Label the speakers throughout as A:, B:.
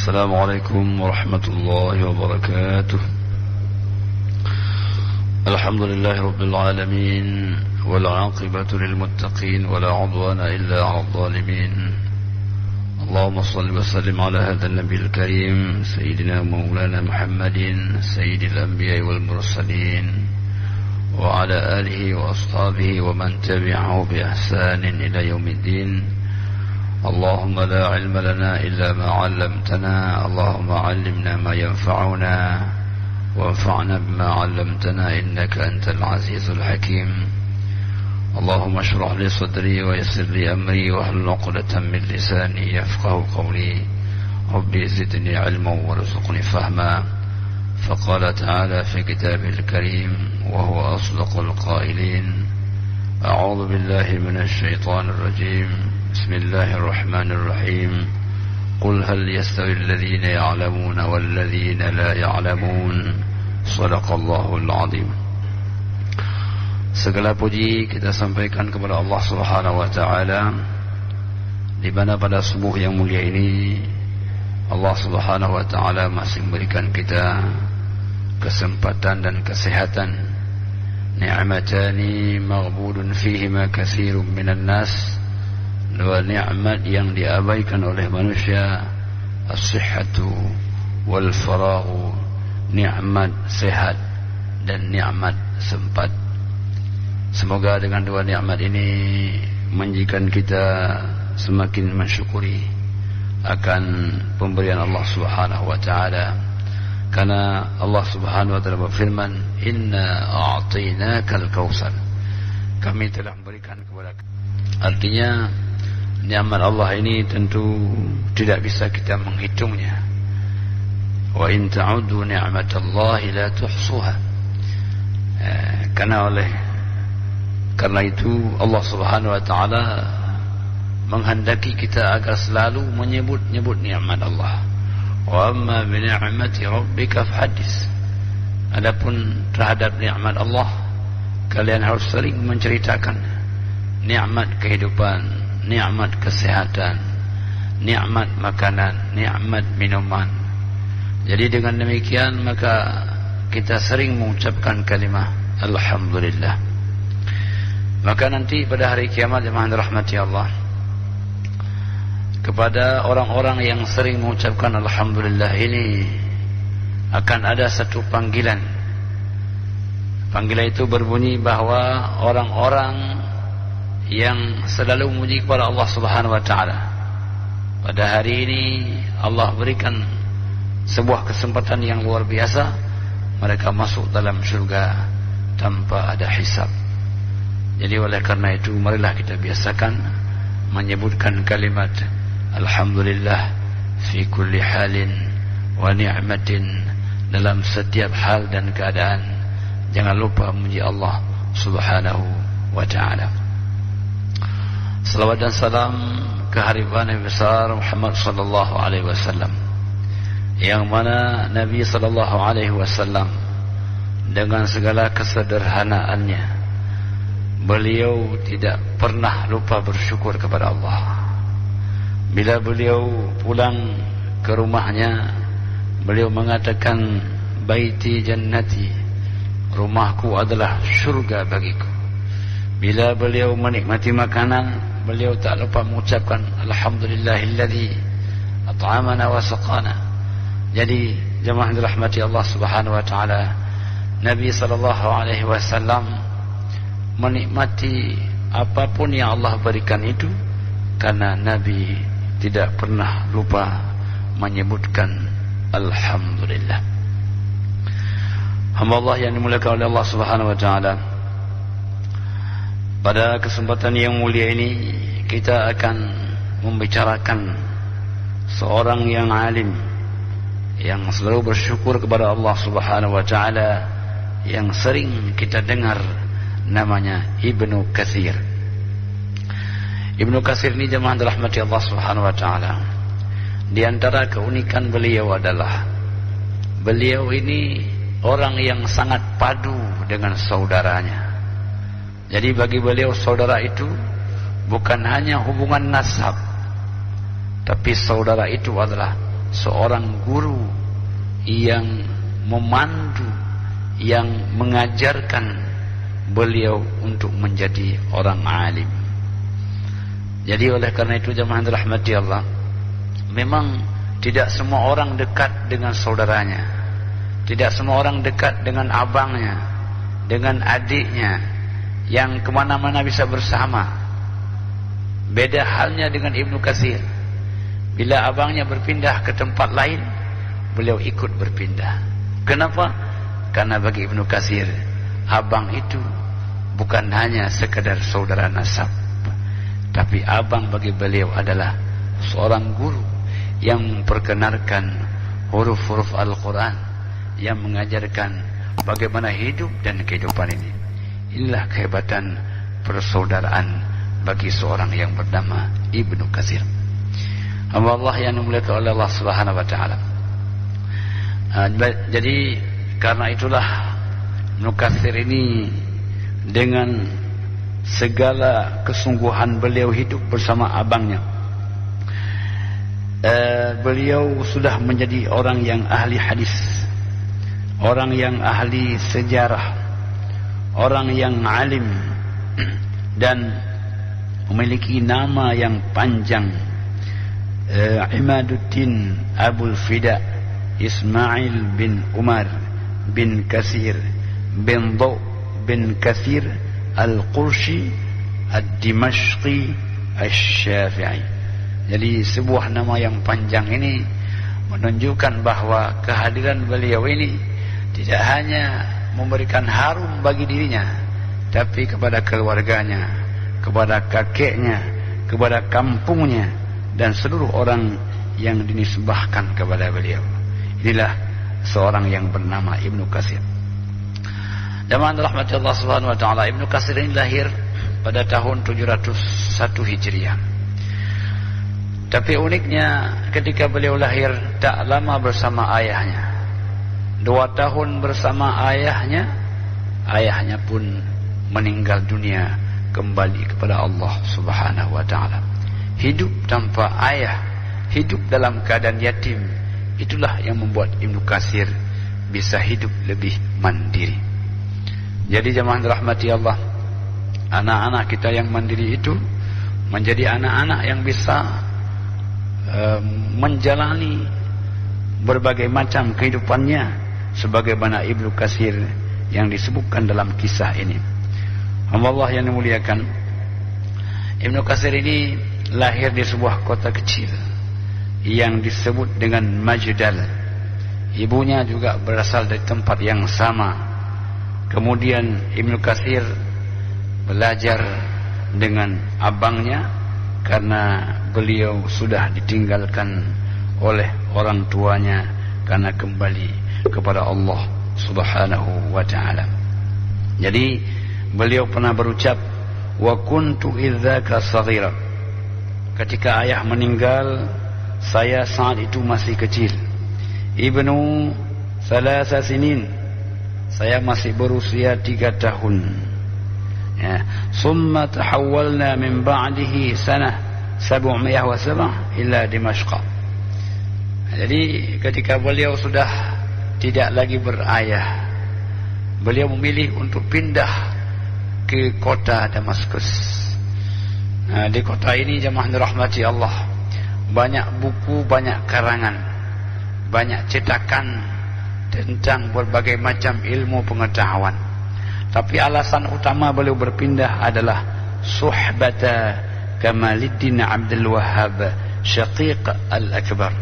A: السلام عليكم ورحمة الله وبركاته. الحمد لله رب العالمين والعاقبة للمتقين ولا عدوان إلا على الظالمين. اللهم صل وسلم على هذا النبي الكريم سيدنا مولانا محمد سيد الأنبياء والمرسلين وعلى آله وأصحابه ومن تبعه بإحسان إلى يوم الدين. اللهم لا علم لنا إلا ما علمتنا، اللهم علمنا ما ينفعنا وانفعنا بما علمتنا إنك أنت العزيز الحكيم. اللهم اشرح لي صدري ويسر لي أمري واحلل عقدة من لساني يفقه قولي. ربي زدني علما وارزقني فهما. فقال تعالى في كتابه الكريم وهو أصدق القائلين: أعوذ بالله من الشيطان الرجيم، بسم الله الرحمن الرحيم. قل هل يستوي الذين يعلمون والذين لا يعلمون. صدق الله العظيم. Segala puji kita sampaikan kepada Allah Subhanahu wa taala, di mana pada subuh yang mulia ini Allah Subhanahu wa taala masih memberikan kita kesempatan dan kesehatan. Ni'matani maghbudun fihima katsirun minan nas. Dua nikmat yang diabaikan oleh manusia, as-sihhatu wal faraghu, nikmat sehat dan nikmat sempat. Semoga dengan dua nikmat ini menjadikan kita semakin mensyukuri akan pemberian Allah Subhanahu wa taala. Karena Allah Subhanahu wa taala berfirman, "Inna a'tainakal kautsar." Kami telah memberikan kepada. Artinya nikmat Allah ini tentu tidak bisa kita menghitungnya. Wa in ta'uddu ni'matallahi la tuhsuha. Karena itu Allah Subhanahu wa taala menghendaki kita agar selalu menyebut-nyebut nikmat Allah. Wa amma bi ni'mati rabbika fahaddits. Adapun terhadap nikmat Allah, kalian harus sering menceritakan nikmat kehidupan, nikmat kesehatan, nikmat makanan, nikmat minuman. Jadi dengan demikian maka kita sering mengucapkan kalimat alhamdulillah. Maka nanti pada hari kiamat yang maha dirahmati Allah, kepada orang-orang yang sering mengucapkan alhamdulillah ini akan ada satu panggilan. Panggilan itu berbunyi bahwa orang-orang yang selalu memuji kepada Allah Subhanahu wa taala, pada hari ini Allah berikan sebuah kesempatan yang luar biasa. Mereka masuk dalam surga tanpa ada hisab. Jadi oleh karena itu marilah kita biasakan menyebutkan kalimat alhamdulillah fi kulli halin wa ni'matin, dalam setiap hal dan keadaan. Jangan lupa memuji Allah Subhanahu wa taala. Salawat dan salam ke hariban Nabi besar Muhammad sallallahu alaihi wasallam, yang mana Nabi sallallahu alaihi wasallam dengan segala kesederhanaannya, beliau tidak pernah lupa bersyukur kepada Allah. Bila beliau pulang ke rumahnya, beliau mengatakan baiti jannati, rumahku adalah surga bagiku. Bila beliau menikmati makanan, beliau tak lupa mengucapkan alhamdulillahilladzi at'amana wa saqana. Jadi jemaah dirahmati Allah Subhanahu wa taala, Nabi sallallahu alaihi wasallam menikmati apapun yang Allah berikan itu karena Nabi tidak pernah lupa menyebutkan alhamdulillah. Hamba Allah yang dimuliakan oleh Allah Subhanahu wa taala, pada kesempatan yang mulia ini kita akan membicarakan seorang yang alim, yang selalu bersyukur kepada Allah Subhanahu wa taala, yang sering kita dengar namanya Ibnu Katsir. Ibnu Katsir ini jemaah dirahmati Allah Subhanahu wa taala, di antara keunikan beliau adalah beliau ini orang yang sangat padu dengan saudaranya. Jadi bagi beliau saudara itu bukan hanya hubungan nasab, tapi saudara itu adalah seorang guru yang memandu, yang mengajarkan beliau untuk menjadi orang alim. Jadi oleh karena itu jemaah dirahmati Allah, memang tidak semua orang dekat dengan saudaranya, tidak semua orang dekat dengan abangnya, dengan adiknya yang kemana-mana bisa bersama. Beda halnya dengan Ibnu Katsir. Bila abangnya berpindah ke tempat lain, beliau ikut berpindah. Kenapa? Karena bagi Ibnu Katsir, abang itu bukan hanya sekedar saudara nasab, tapi abang bagi beliau adalah seorang guru yang memperkenalkan huruf-huruf Al-Quran, yang mengajarkan bagaimana hidup dan kehidupan ini. Inilah kehebatan persaudaraan bagi seorang yang bernama Ibnu Katsir. Allah yang dimuliakan oleh Allah Subhanahu wa taala. Jadi karena itulah Ibnu Katsir ini dengan segala kesungguhan beliau hidup bersama abangnya, beliau sudah menjadi orang yang ahli hadis, orang yang ahli sejarah, orang yang alim dan memiliki nama yang panjang. Imaduddin Abul Fida Ismail bin Umar bin Katsir bin Dhaw bin Katsir Al-Qurshi Ad-Dimashqi Asy-Syafi'i. Jadi sebuah nama yang panjang ini menunjukkan bahwa kehadiran beliau ini tidak hanya memberikan harum bagi dirinya, tapi kepada keluarganya, kepada kakeknya, kepada kampungnya, dan seluruh orang yang dinisbahkan kepada beliau. Inilah seorang yang bernama Ibnu Katsir. Jemaah rahmati Allah Subhanahu wa taala, Ibnu Katsir ini lahir pada tahun 701 Hijriah. Tapi uniknya ketika beliau lahir tak lama bersama ayahnya. 2 tahun bersama ayahnya, ayahnya pun meninggal dunia kembali kepada Allah Subhanahu wa taala. Hidup tanpa ayah, hidup dalam keadaan yatim, itulah yang membuat Ibnu Katsir bisa hidup lebih mandiri. Jadi jemaah dirahmati Allah, anak-anak kita yang mandiri itu menjadi anak-anak yang bisa menjalani berbagai macam kehidupannya sebagaimana Ibnu Katsir yang disebutkan dalam kisah ini. Allah yang dimuliakan, Ibnu Katsir ini lahir di sebuah kota kecil yang disebut dengan Majdal. Ibunya juga berasal dari tempat yang sama. Kemudian Ibnu Katsir belajar dengan abangnya karena beliau sudah ditinggalkan oleh orang tuanya karena kembali kepada Allah Subhanahu wa taala. Jadi beliau pernah berucap, wa kuntu idzaka shaghira. Ketika ayah meninggal, saya saat itu masih kecil. Ibnu 3 sinin, saya masih berusia 3 tahun. Ya, summa tahawwalna min ba'dihi sanah 707 ila Dimashq. Jadi ketika beliau sudah tidak lagi berayah, beliau memilih untuk pindah ke kota Damaskus. Nah, di kota ini jemaah dirahmati Allah, banyak buku, banyak karangan, banyak cetakan tentang berbagai macam ilmu pengetahuan. Tapi alasan utama beliau berpindah adalah suhbata Kamaluddin Abdul Wahhab Syaqiq Al-Akbar.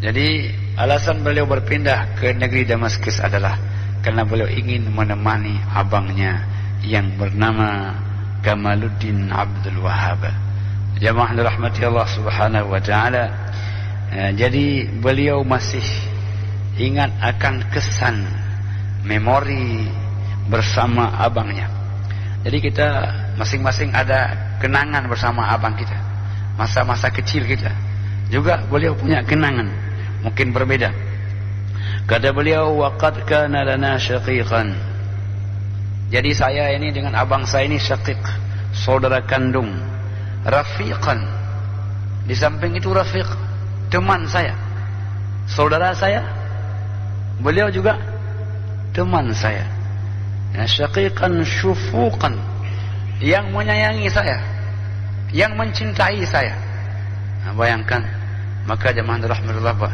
A: Jadi alasan beliau berpindah ke negeri Damaskus adalah karena beliau ingin menemani abangnya yang bernama Kamaluddin Abdul Wahhab. Jemaah dirahmati Allah Subhanahu wa taala. Jadi beliau masih ingat akan kesan memori bersama abangnya. Jadi kita masing-masing ada kenangan bersama abang kita, masa-masa kecil kita. Juga beliau punya kenangan, mungkin berbeda. Kata beliau, waqad kana lana syaqiqan. Jadi saya ini dengan abang saya ini syaqiq, saudara kandung. Rafiqan, di samping itu rafiq, teman saya. saudara saya, beliau juga teman saya. Ya, syaqiqan syufuqan, yang menyayangi saya, yang mencintai saya. Nah, bayangkan, maka jemaah rahmatullah,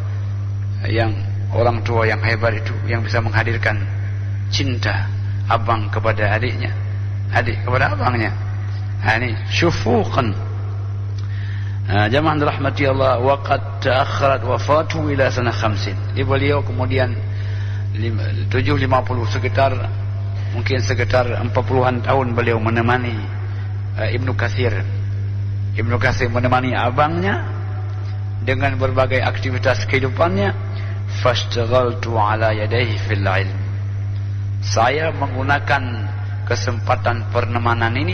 A: yang orang tua yang hebat itu yang bisa menghadirkan cinta abang kepada adiknya, adik kepada abangnya. Nah, ini syufuqan. Jamaah rahmati Allah, waqad ta'akhkharat wafatuhu ila sanah 50. Jadi beliau kemudian 750, sekitar 40-an tahun beliau menemani Ibnu Katsir. Ibnu Katsir menemani abangnya dengan berbagai aktivitas kehidupannya. Fashtaghaltu ala yadayhi fil ilm. Saya menggunakan kesempatan pertemanan ini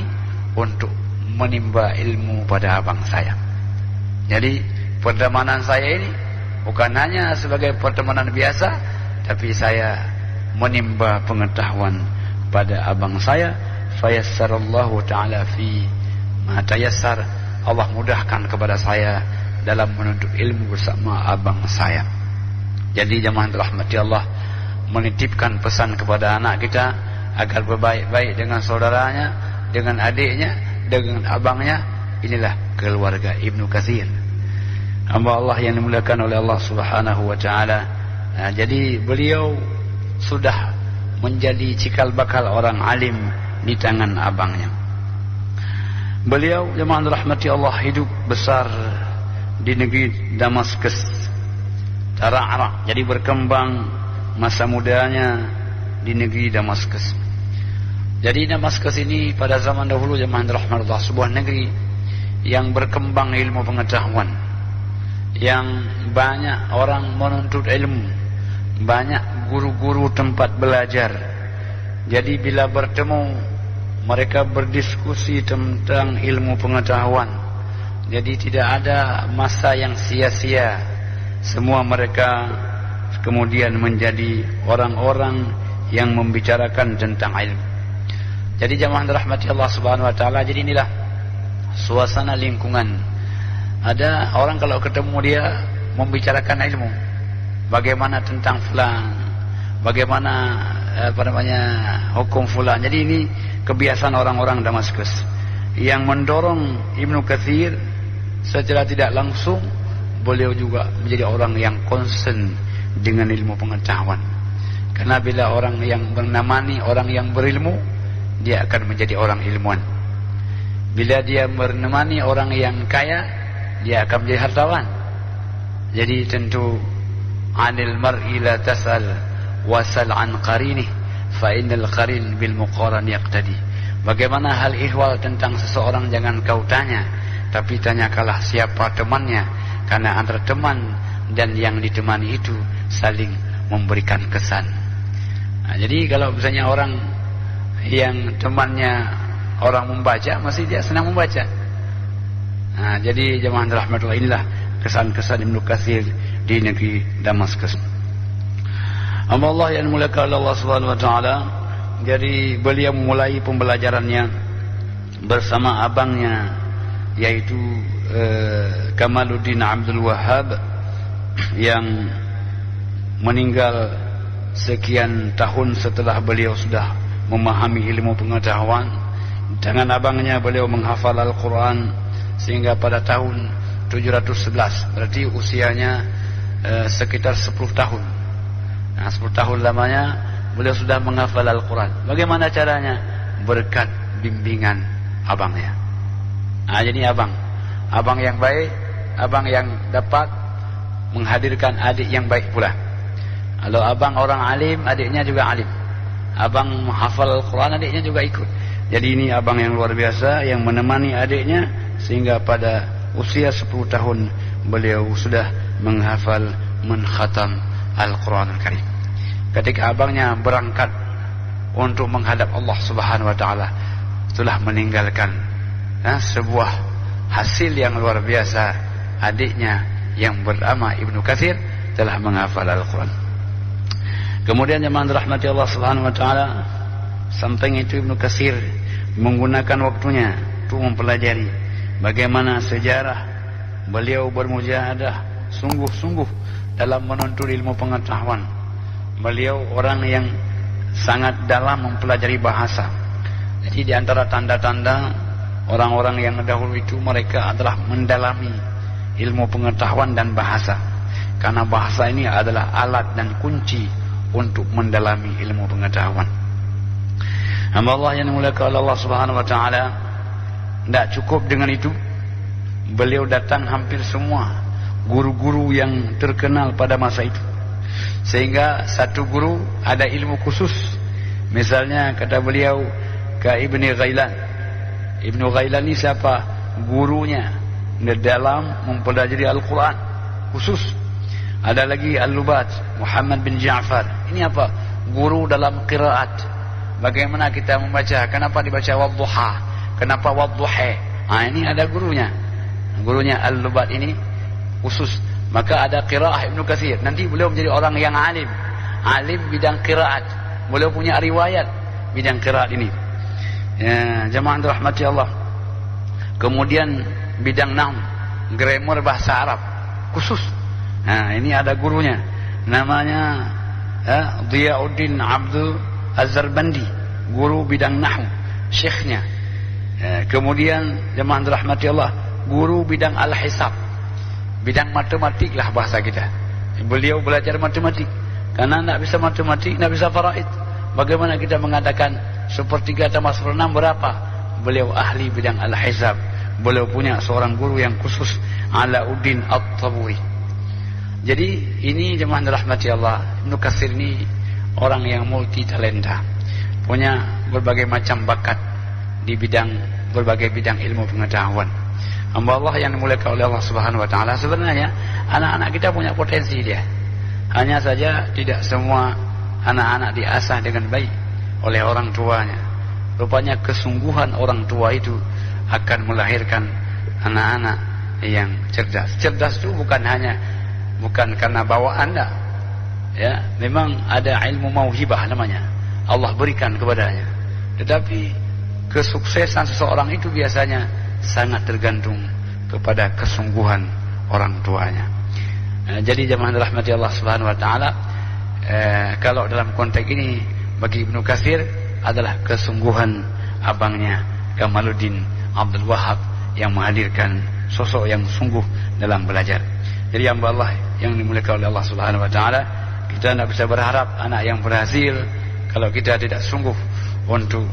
A: untuk menimba ilmu pada abang saya. Jadi pertemanan saya ini bukan hanya sebagai pertemanan biasa, tapi saya menimba pengetahuan pada abang saya. Fayassarallahu ta'ala fi ma tayassar. Allah mudahkan kepada saya dalam menuntut ilmu bersama abang saya. Jadi jemaah rahmati Allah, menitipkan pesan kepada anak kita agar berbaik-baik dengan saudaranya, dengan adiknya, dengan abangnya. Inilah keluarga Ibnu Katsir, hamba Allah yang dimuliakan oleh Allah Subhanahu wa taala. Nah, jadi beliau sudah menjadi cikal bakal orang alim di tangan abangnya. Beliau jemaah rahmati Allah hidup besar di negeri Damaskus, Tara'ra. Jadi berkembang masa mudanya di negeri Damaskus. Jadi Damaskus ini pada zaman dahulu jemaah rahmati Allah, sebuah negeri yang berkembang ilmu pengetahuan, yang banyak orang menuntut ilmu, banyak guru-guru tempat belajar. Jadi bila bertemu, mereka berdiskusi tentang ilmu pengetahuan. Jadi tidak ada masa yang sia-sia. Semua mereka kemudian menjadi orang-orang yang membicarakan tentang ilmu. Jadi jamaah rahmati Allah Subhanahu wa taala, jadi inilah suasana lingkungan. Ada orang kalau ketemu dia membicarakan ilmu, bagaimana tentang fulan, bagaimana hukum fulan. Jadi ini kebiasaan orang-orang Damaskus yang mendorong Ibnu Katsir secara tidak langsung. Beliau juga menjadi orang yang concern dengan ilmu pengetahuan, karena bila orang yang menemani orang yang berilmu, dia akan menjadi orang ilmuwan. Bila dia menemani orang yang kaya, dia akan menjadi hartawan. Jadi tentu anil mar'i la tas'al wasal an qarinih fa innal qarin bil muqaran yaqtadi. Bagaimana hal ihwal tentang seseorang jangan kau tanya, tapi tanyakanlah siapa temannya, karena antara teman dan yang ditemani itu saling memberikan kesan. Nah, jadi kalau misalnya orang yang temannya orang membaca, mesti dia senang membaca. Nah, jadi jemaah rahmatullah, inilah kesan-kesan Ibnu Katsir di negeri Damaskus. Allah yang dimuliakan oleh Allah Subhanahu wa taala. Jadi beliau memulai pembelajarannya bersama abangnya, yaitu Kamaluddin Abdul Wahhab, yang meninggal sekian tahun setelah beliau sudah memahami ilmu pengetahuan. Dengan abangnya beliau menghafal Al-Quran sehingga pada tahun 711, berarti usianya sekitar 10 tahun. Nah, 10 tahun lamanya beliau sudah menghafal Al-Quran. Bagaimana caranya? Berkat bimbingan abangnya. Nah, jadi abang yang baik, abang yang dapat menghadirkan adik yang baik pula. Kalau abang orang alim, adiknya juga alim. Abang menghafal Al-Quran, adiknya juga ikut. Jadi ini abang yang luar biasa yang menemani adiknya sehingga pada usia 10 tahun beliau sudah menghafal, menkhatam Al-Quran Al-Karim. Ketika abangnya berangkat untuk menghadap Allah Subhanahu wa taala, telah meninggalkan sebuah hasil yang luar biasa. Adiknya yang bernama Ibnu Katsir telah menghafal Al-Quran. Kemudian jemaah rahmati Allah Subhanahu wa taala, samping itu Ibnu Katsir menggunakan waktunya untuk mempelajari bagaimana sejarah beliau bermujahadah sungguh-sungguh dalam menuntut ilmu pengetahuan. Beliau orang yang sangat dalam mempelajari bahasa. Jadi di antara tanda-tanda orang-orang yang dahulu itu, mereka adalah mendalami ilmu pengetahuan dan bahasa. Karena bahasa ini adalah alat dan kunci untuk mendalami ilmu pengetahuan. Hamba Allah yang dimuliakan oleh Allah Subhanahu wa taala, tidak cukup dengan itu. Beliau datang hampir semua guru-guru yang terkenal pada masa itu. Sehingga satu guru ada ilmu khusus. Misalnya kata beliau ke Ibnu Ghailan. Ibnu Ghailan ini siapa? Gurunya dalam mempelajari Al-Quran khusus. Ada lagi Al-Lubat, Muhammad bin Ja'far. Ini apa? Guru dalam qiraat. Bagaimana kita membaca? Kenapa dibaca wadduha? Kenapa wadduha? Ini ada gurunya. Gurunya Al-Lubat ini khusus. Maka ada qiraah Ibnu Katsir. Nanti beliau menjadi orang yang alim. Alim bidang qiraat. Beliau punya riwayat bidang qiraat ini. Ya, jemaah rahmati Allah. Kemudian bidang nahwu, grammar bahasa Arab khusus. Nah, ini ada gurunya. Namanya Dhiyauddin Abdul Az-Zarbandi, guru bidang nahwu, syekhnya. Kemudian jemaah rahmati Allah, guru bidang al-hisab, bidang matematik lah bahasa kita. Beliau belajar matematik. Karena tidak bisa matematik, tidak bisa faraid. Bagaimana kita mengatakan sepertiga tambah 6 berapa? Beliau ahli bidang al-hisab. Beliau punya seorang guru yang khusus, Alauddin At-Taburi. Jadi ini jemaah rahmati Allah, Ibnu Katsir ini orang yang multi talenta, punya berbagai macam bakat di berbagai bidang ilmu pengetahuan. Hamba Allah yang dimuliakan oleh Allah Subhanahu wa taala, sebenarnya anak-anak kita punya potensi dia. Hanya saja tidak semua anak-anak diasah dengan baik oleh orang tuanya. Rupanya kesungguhan orang tua itu akan melahirkan anak-anak yang cerdas. Cerdas itu bukan karena bawaan anda. Ya, memang ada ilmu mauhibah namanya. Allah berikan kepadanya. Tetapi kesuksesan seseorang itu biasanya sangat tergantung kepada kesungguhan orang tuanya. Jadi jemaah rahmati Allah Subhanahu wa taala, kalau dalam konteks ini bagi Ibnu Katsir adalah kesungguhan abangnya Kamaluddin Abdul Wahab yang menghadirkan sosok yang sungguh dalam belajar. Jadi hamba Allah yang dimuliakan oleh Allah Subhanahu wa taala, kita tidak bisa berharap anak yang berhasil kalau kita tidak sungguh untuk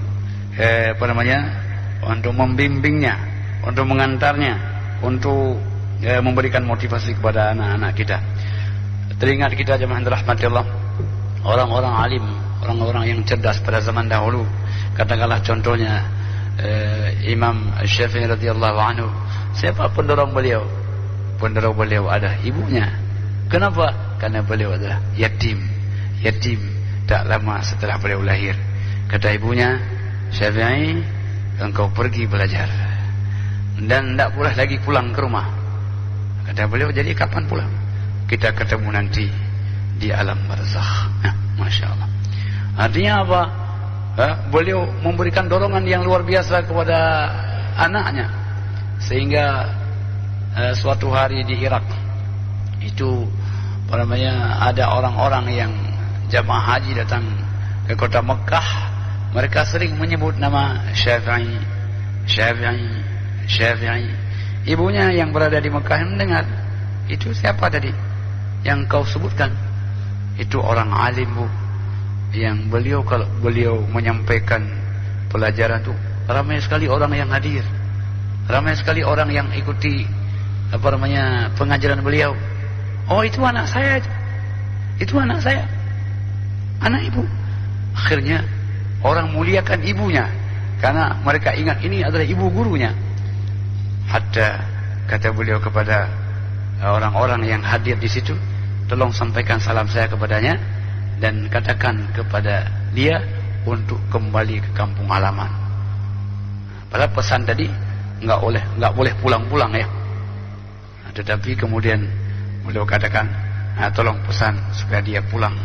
A: untuk membimbingnya, untuk mengantarnya, untuk memberikan motivasi kepada anak-anak kita. Teringat kita jemaah rahmati Allah, orang-orang alim, orang-orang yang cerdas pada zaman dahulu. Katakanlah contohnya Imam Syafi'i radhiyallahu anhu. Siapa pendorong beliau? Pendorong beliau ada ibunya. Kenapa? Karena beliau adalah yatim. Yatim tak lama setelah beliau lahir. Kata ibunya, Syafi'i, engkau pergi belajar dan tidak boleh lagi pulang ke rumah. Kata beliau, jadi kapan pulang? Kita ketemu nanti di alam barzakh. Masya Allah. Artinya apa? Beliau memberikan dorongan yang luar biasa kepada anaknya. Sehingga suatu hari di Irak itu ada orang-orang yang jamaah haji datang ke kota Mekah. Mereka sering menyebut nama Syafi'i, Syafi'i, Syafi'i. Ibunya yang berada di Mekah mendengar, itu siapa tadi yang kau sebutkan? Itu orang alim, Bu. Yang kalau beliau menyampaikan pelajaran itu, ramai sekali orang yang hadir, ramai sekali orang yang ikuti pengajaran beliau. Oh, itu anak saya, itu anak saya, anak ibu. Akhirnya orang muliakan ibunya karena mereka ingat ini adalah ibu gurunya. Hatta kata beliau kepada orang-orang yang hadir di situ, tolong sampaikan salam saya kepadanya dan katakan kepada dia untuk kembali ke kampung halaman. Padahal pesan tadi nggak boleh pulang-pulang ya. Tetapi kemudian beliau katakan, tolong pesan supaya dia pulang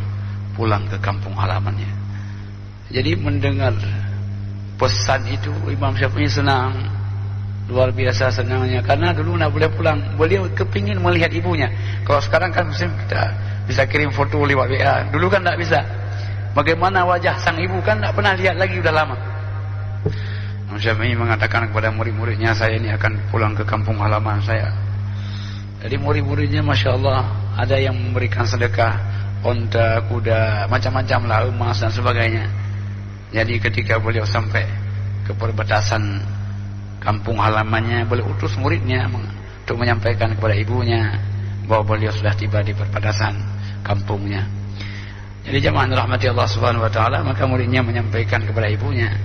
A: ke kampung halamannya. Jadi mendengar pesan itu Imam Syafi'i senang.
B: luar biasa senangnya, karena dulu nak boleh pulang, beliau kepingin melihat ibunya. Kalau sekarang kan mesti kita bisa kirim foto lewat WA, dulu kan tak bisa. Bagaimana wajah sang ibu kan tak pernah lihat lagi, udah lama. Imam Syafi'i mengatakan kepada murid-muridnya, saya ini akan pulang ke kampung halaman saya. Jadi murid-muridnya Masya Allah, ada yang memberikan sedekah unta, kuda, macam-macam lah, emas dan sebagainya. Jadi ketika beliau sampai ke perbatasan kampung halamannya, beliau utus muridnya untuk menyampaikan kepada ibunya bahwa beliau sudah tiba di perbatasan kampungnya. Jadi jamaah rahmati Allah Subhanahu wa taala, maka muridnya menyampaikan kepada ibunya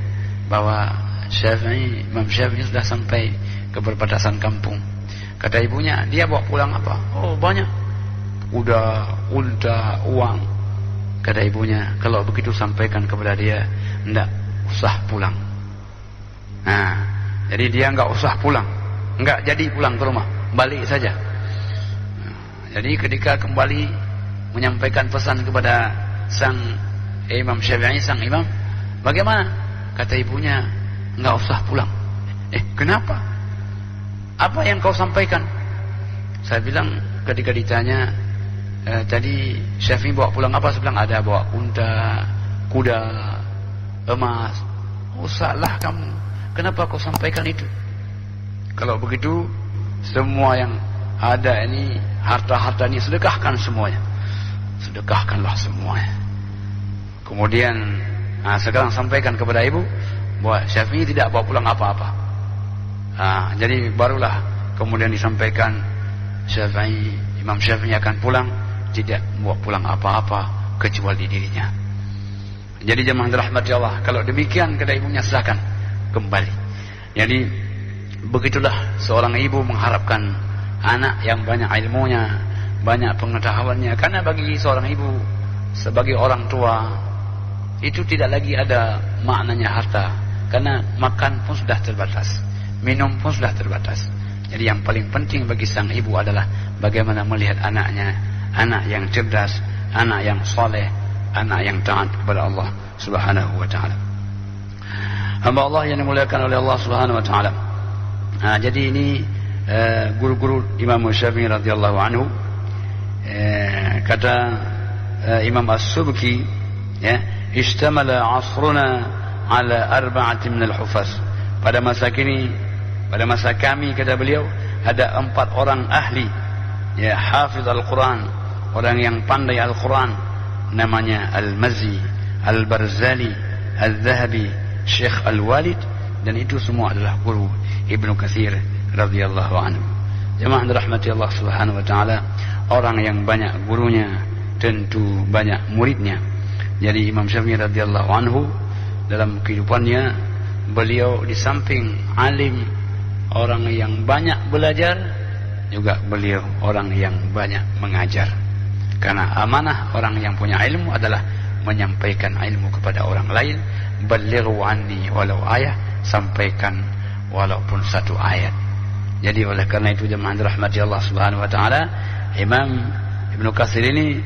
B: bahwa Imam Syafi'i sudah sampai ke perbatasan kampung. Kata ibunya, dia bawa pulang apa? Oh, banyak. Kuda, unta, uang. Kata ibunya, kalau begitu sampaikan kepada dia, enggak usah pulang. Nah, jadi dia enggak usah pulang, enggak jadi pulang ke rumah, balik saja. Jadi ketika kembali menyampaikan pesan kepada sang Imam Syafi'i, sang imam, bagaimana? Kata ibunya, enggak usah pulang. Kenapa? Apa yang kau sampaikan? Saya bilang ketika ditanya, tadi Syafi'i bawa pulang apa? Saya bilang ada bawa unta, kuda, emas. Oh, salah kamu. Kenapa kau sampaikan itu? Kalau begitu, semua yang ada ini, harta-harta ini sedekahkan semuanya. Sedekahkanlah semuanya. Kemudian sekarang sampaikan kepada ibu bahwa Syafi'i tidak bawa pulang apa-apa. Jadi barulah kemudian disampaikan Imam Syafi'i akan pulang, tidak bawa pulang apa-apa kecuali dirinya. Jadi jemaah rahmati Allah, kalau demikian kata ibunya, silakan kembali. Jadi begitulah seorang ibu mengharapkan anak yang banyak ilmunya, banyak pengetahuannya. Karena bagi seorang ibu sebagai orang tua itu tidak lagi ada maknanya harta, karena makan pun sudah terbatas, minum pun sudah terbatas. Jadi yang paling penting bagi sang ibu adalah bagaimana melihat anaknya, anak yang cerdas, anak yang soleh, anak yang taat kepada Allah Subhanahu wa taala. Hamba Allah yang dimuliakan oleh Allah Subhanahu wa taala. Jadi ini guru-guru Imam Syafi'i radhiyallahu anhu. Kata Imam As-Subki, ya, istamala asruna ala arba'ati min al-hufaz. Pada masa kini, pada masa kami, kata beliau, ada 4 orang ahli, ya, hafiz Al-Quran, orang yang pandai Al-Quran, namanya Al-Mazzi, Al-Barzali, Al-Zahabi, Syekh Al-Walid, dan itu semua adalah guru Ibnu Katsir radhiyallahu anhu. Jemaah dirahmati Allah Subhanahu wa taala, orang yang banyak gurunya tentu banyak muridnya. Jadi Imam Syafi'i radhiyallahu anhu dalam kehidupannya, beliau di samping alim, orang yang banyak belajar, juga beliau orang yang banyak mengajar. Karena amanah orang yang punya ilmu adalah menyampaikan ilmu kepada orang lain. Balighu anni walau ayah, sampaikan walaupun 1 ayat. Jadi oleh karena itu jemaah rahmati Allah Subhanahu wa taala, Imam Ibnu Katsir ini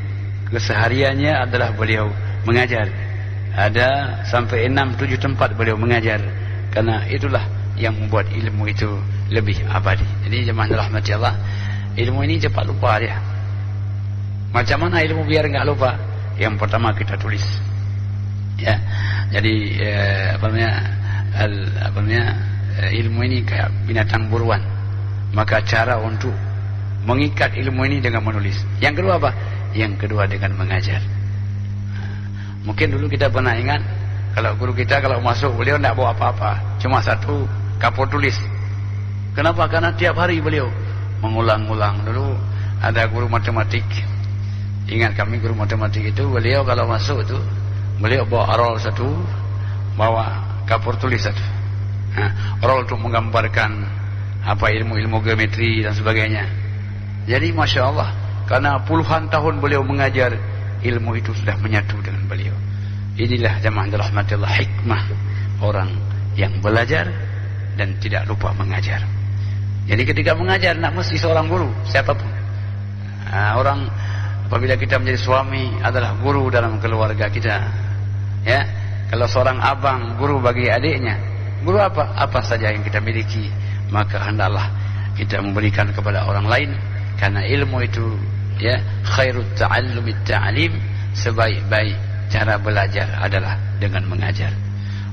B: kesehariannya adalah beliau mengajar. Ada sampai 6-7 tempat beliau mengajar, karena itulah yang membuat ilmu itu lebih abadi. Jadi jemaah rahmati Allah, ilmu ini cepat lupa dia. Macam mana ilmu biar enggak lupa? Yang pertama kita tulis. Ya. Jadi ilmu ini kayak binatang buruan. Maka cara untuk mengikat ilmu ini dengan menulis. Yang kedua apa? Yang kedua dengan mengajar. Mungkin dulu kita pernah ingat, kalau guru kita kalau masuk, beliau tidak bawa apa-apa, cuma 1 kapur tulis. Kenapa? Karena tiap hari beliau mengulang-ulang. Dulu ada guru matematik. Ingat kami guru matematik itu, beliau kalau masuk itu, beliau bawa roll 1, bawa kapur tulis 1. Roll untuk menggambarkan apa ilmu-ilmu geometri dan sebagainya. Jadi Masya Allah, karena puluhan tahun beliau mengajar, ilmu itu sudah menyatu dengan beliau. Inilah jemaah rahmatillah, hikmah orang yang belajar dan tidak lupa mengajar. Jadi ketika mengajar, nak mesti seorang guru, siapapun. Orang apabila kita menjadi suami adalah guru dalam keluarga kita. Ya, kalau seorang abang, guru bagi adiknya. Guru apa? Apa saja yang kita miliki, maka hendaklah kita memberikan kepada orang lain, karena ilmu itu ya khairut ta'allumi ta'lim, sebaik-baik cara belajar adalah dengan mengajar.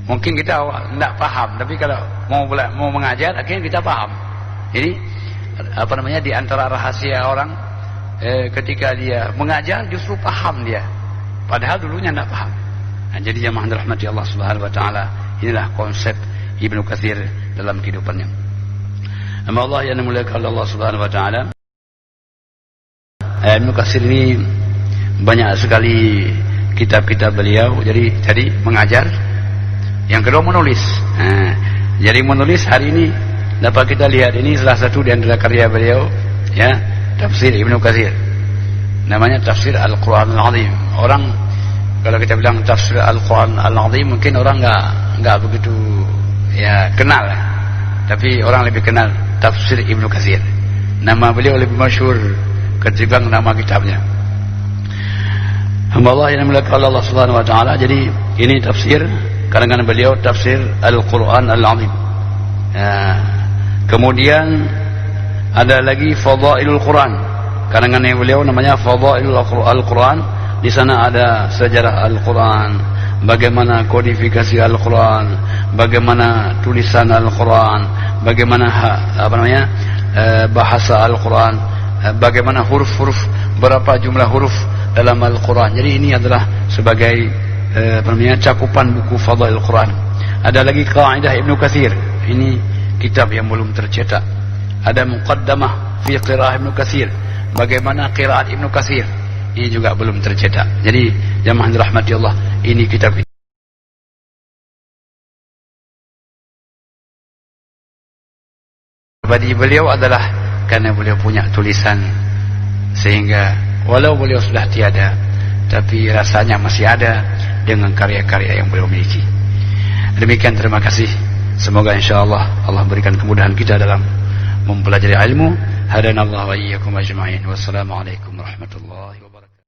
B: Mungkin kita tidak paham, tapi kalau mau mengajar akhirnya kita paham. Jadi apa namanya, di antara rahasia orang ketika dia mengajar justru paham dia, padahal dulunya tidak paham. Nah, jadi jamaah dirahmati Allah Subhanahu wa taala, inilah konsep Ibnu Katsir dalam kehidupannya. Amma Allah yang dimuliakan Allah Subhanahu wa taala, Ibnu Katsir ini banyak sekali kitab-kitab beliau. Jadi mengajar, yang kedua menulis. Jadi menulis hari ini dapat kita lihat, ini salah satu di antara karya beliau, ya, tafsir Ibnu Katsir, namanya tafsir Al-Quran Al-Azim. Orang kalau kita bilang tafsir Al-Quran Al-Azim, mungkin orang enggak begitu ya kenal, tapi orang lebih kenal tafsir Ibnu Katsir. Nama beliau lebih masyhur ketimbang nama kitabnya. Hamba Allah yang dimuliakan Allah Subhanahu wa taala. Jadi ini tafsir karangan beliau, tafsir Al-Quran Al-Azim. Kemudian ada lagi Fadailul Quran, karangan beliau namanya Fadailul Al-Quran. Di sana ada sejarah Al-Quran, bagaimana kodifikasi Al-Quran, bagaimana tulisan Al-Quran, bagaimana bahasa Al-Quran, bagaimana huruf-huruf, berapa jumlah huruf dalam Al-Quran. Jadi ini adalah sebagai cakupan buku Fadailul Quran. Ada lagi Qaidah Ibnu Katsir, ini kitab yang belum tercetak. Ada Muqaddamah fi Qiraah Ibnu Katsir, bagaimana qiraat Ibnu Katsir, ini juga belum tercetak. Jadi jamaah dirahmati Allah, ini kitab pribadi beliau adalah karena beliau punya tulisan, sehingga walau beliau sudah tiada, tapi rasanya masih ada dengan karya-karya yang beliau miliki. Demikian, terima kasih. Semoga insyaallah Allah berikan kemudahan kita dalam mempelajari ilmu. Hadanallahu wa iyyakum ajma'in. Wassalamualaikum warahmatullahi wabarakatuh.